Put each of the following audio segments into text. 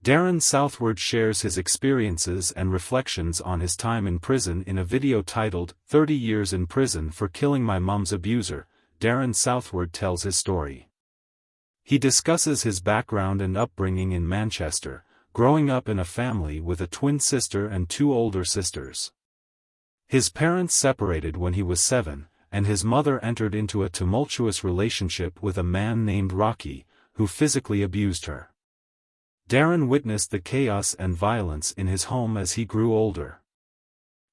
Darren Southward shares his experiences and reflections on his time in prison in a video titled, 30 Years in Prison for Killing My Mum's Abuser. Darren Southward tells his story. He discusses his background and upbringing in Manchester, growing up in a family with a twin sister and two older sisters. His parents separated when he was 7, and his mother entered into a tumultuous relationship with a man named Rocky, who physically abused her. Darren witnessed the chaos and violence in his home as he grew older.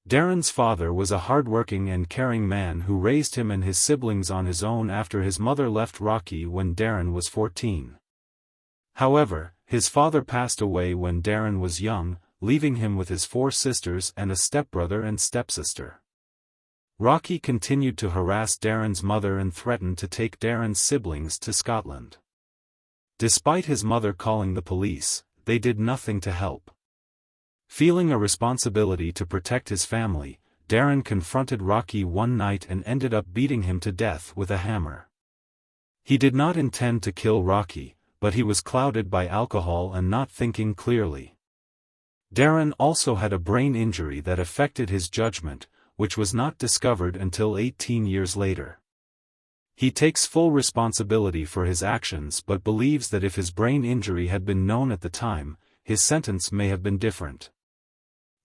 Darren's father was a hardworking and caring man who raised him and his siblings on his own after his mother left Rocky when Darren was 14. However, his father passed away when Darren was young, leaving him with his 4 sisters and a stepbrother and stepsister. Rocky continued to harass Darren's mother and threatened to take Darren's siblings to Scotland. Despite his mother calling the police, they did nothing to help. Feeling a responsibility to protect his family, Darren confronted Rocky one night and ended up beating him to death with a hammer. He did not intend to kill Rocky, but he was clouded by alcohol and not thinking clearly. Darren also had a brain injury that affected his judgment, which was not discovered until 18 years later. He takes full responsibility for his actions but believes that if his brain injury had been known at the time, his sentence may have been different.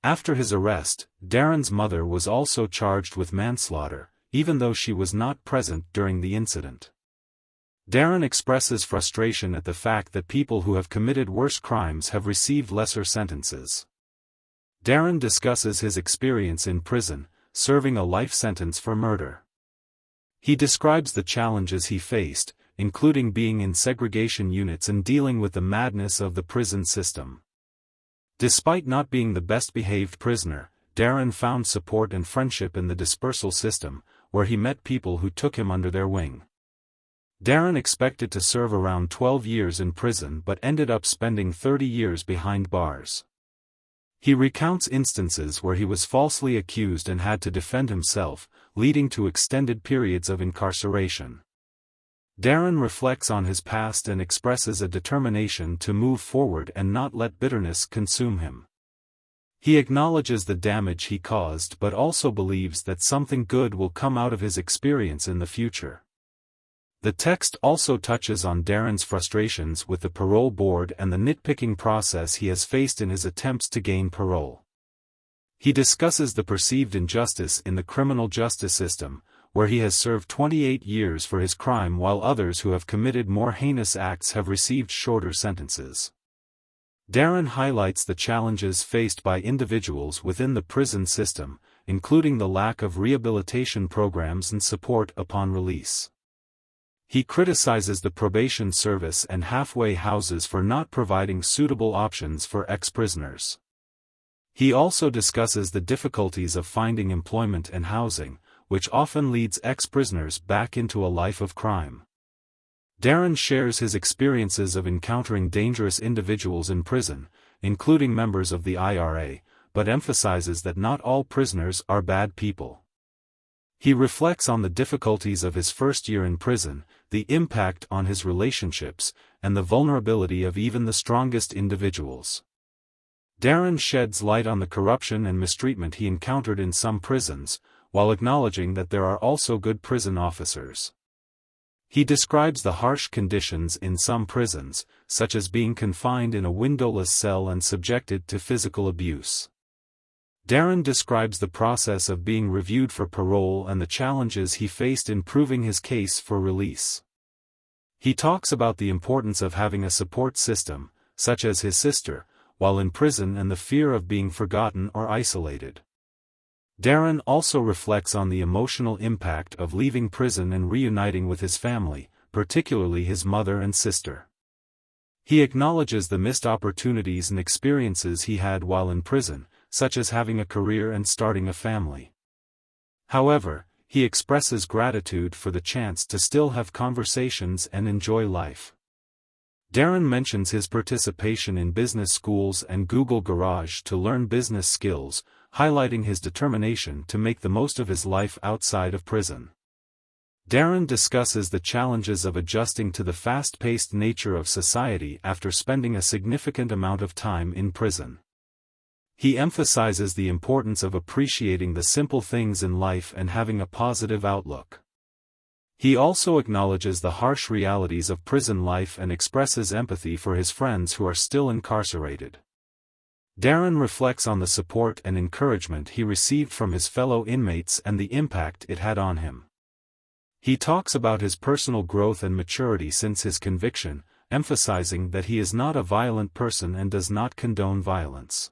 After his arrest, Darren's mother was also charged with manslaughter, even though she was not present during the incident. Darren expresses frustration at the fact that people who have committed worse crimes have received lesser sentences. Darren discusses his experience in prison, serving a life sentence for murder. He describes the challenges he faced, including being in segregation units and dealing with the madness of the prison system. Despite not being the best-behaved prisoner, Darren found support and friendship in the dispersal system, where he met people who took him under their wing. Darren expected to serve around 12 years in prison but ended up spending 30 years behind bars. He recounts instances where he was falsely accused and had to defend himself, leading to extended periods of incarceration. Darren reflects on his past and expresses a determination to move forward and not let bitterness consume him. He acknowledges the damage he caused but also believes that something good will come out of his experience in the future. The text also touches on Darren's frustrations with the parole board and the nitpicking process he has faced in his attempts to gain parole. He discusses the perceived injustice in the criminal justice system, where he has served 28 years for his crime while others who have committed more heinous acts have received shorter sentences. Darren highlights the challenges faced by individuals within the prison system, including the lack of rehabilitation programs and support upon release. He criticizes the probation service and halfway houses for not providing suitable options for ex-prisoners. He also discusses the difficulties of finding employment and housing, which often leads ex-prisoners back into a life of crime. Darren shares his experiences of encountering dangerous individuals in prison, including members of the IRA, but emphasizes that not all prisoners are bad people. He reflects on the difficulties of his first year in prison, the impact on his relationships, and the vulnerability of even the strongest individuals. Darren sheds light on the corruption and mistreatment he encountered in some prisons, while acknowledging that there are also good prison officers. He describes the harsh conditions in some prisons, such as being confined in a windowless cell and subjected to physical abuse. Darren describes the process of being reviewed for parole and the challenges he faced in proving his case for release. He talks about the importance of having a support system, such as his sister, while in prison and the fear of being forgotten or isolated. Darren also reflects on the emotional impact of leaving prison and reuniting with his family, particularly his mother and sister. He acknowledges the missed opportunities and experiences he had while in prison, such as having a career and starting a family. However, he expresses gratitude for the chance to still have conversations and enjoy life. Darren mentions his participation in business schools and Google Garage to learn business skills, highlighting his determination to make the most of his life outside of prison. Darren discusses the challenges of adjusting to the fast-paced nature of society after spending a significant amount of time in prison. He emphasizes the importance of appreciating the simple things in life and having a positive outlook. He also acknowledges the harsh realities of prison life and expresses empathy for his friends who are still incarcerated. Darren reflects on the support and encouragement he received from his fellow inmates and the impact it had on him. He talks about his personal growth and maturity since his conviction, emphasizing that he is not a violent person and does not condone violence.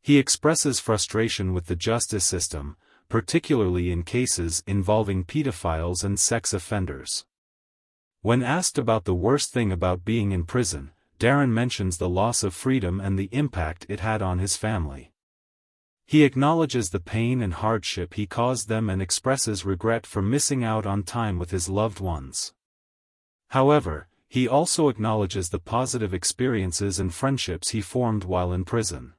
He expresses frustration with the justice system, particularly in cases involving pedophiles and sex offenders. When asked about the worst thing about being in prison, Darren mentions the loss of freedom and the impact it had on his family. He acknowledges the pain and hardship he caused them and expresses regret for missing out on time with his loved ones. However, he also acknowledges the positive experiences and friendships he formed while in prison.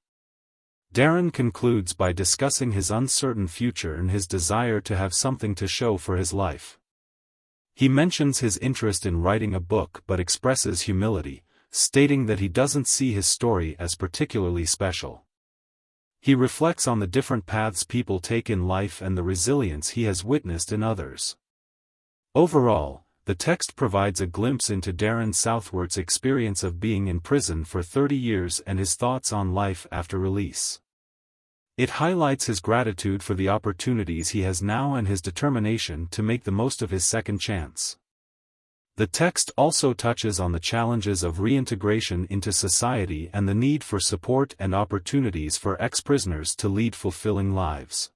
Darren concludes by discussing his uncertain future and his desire to have something to show for his life. He mentions his interest in writing a book but expresses humility, stating that he doesn't see his story as particularly special. He reflects on the different paths people take in life and the resilience he has witnessed in others. Overall, the text provides a glimpse into Darren Southward's experience of being in prison for 30 years and his thoughts on life after release. It highlights his gratitude for the opportunities he has now and his determination to make the most of his second chance. The text also touches on the challenges of reintegration into society and the need for support and opportunities for ex-prisoners to lead fulfilling lives.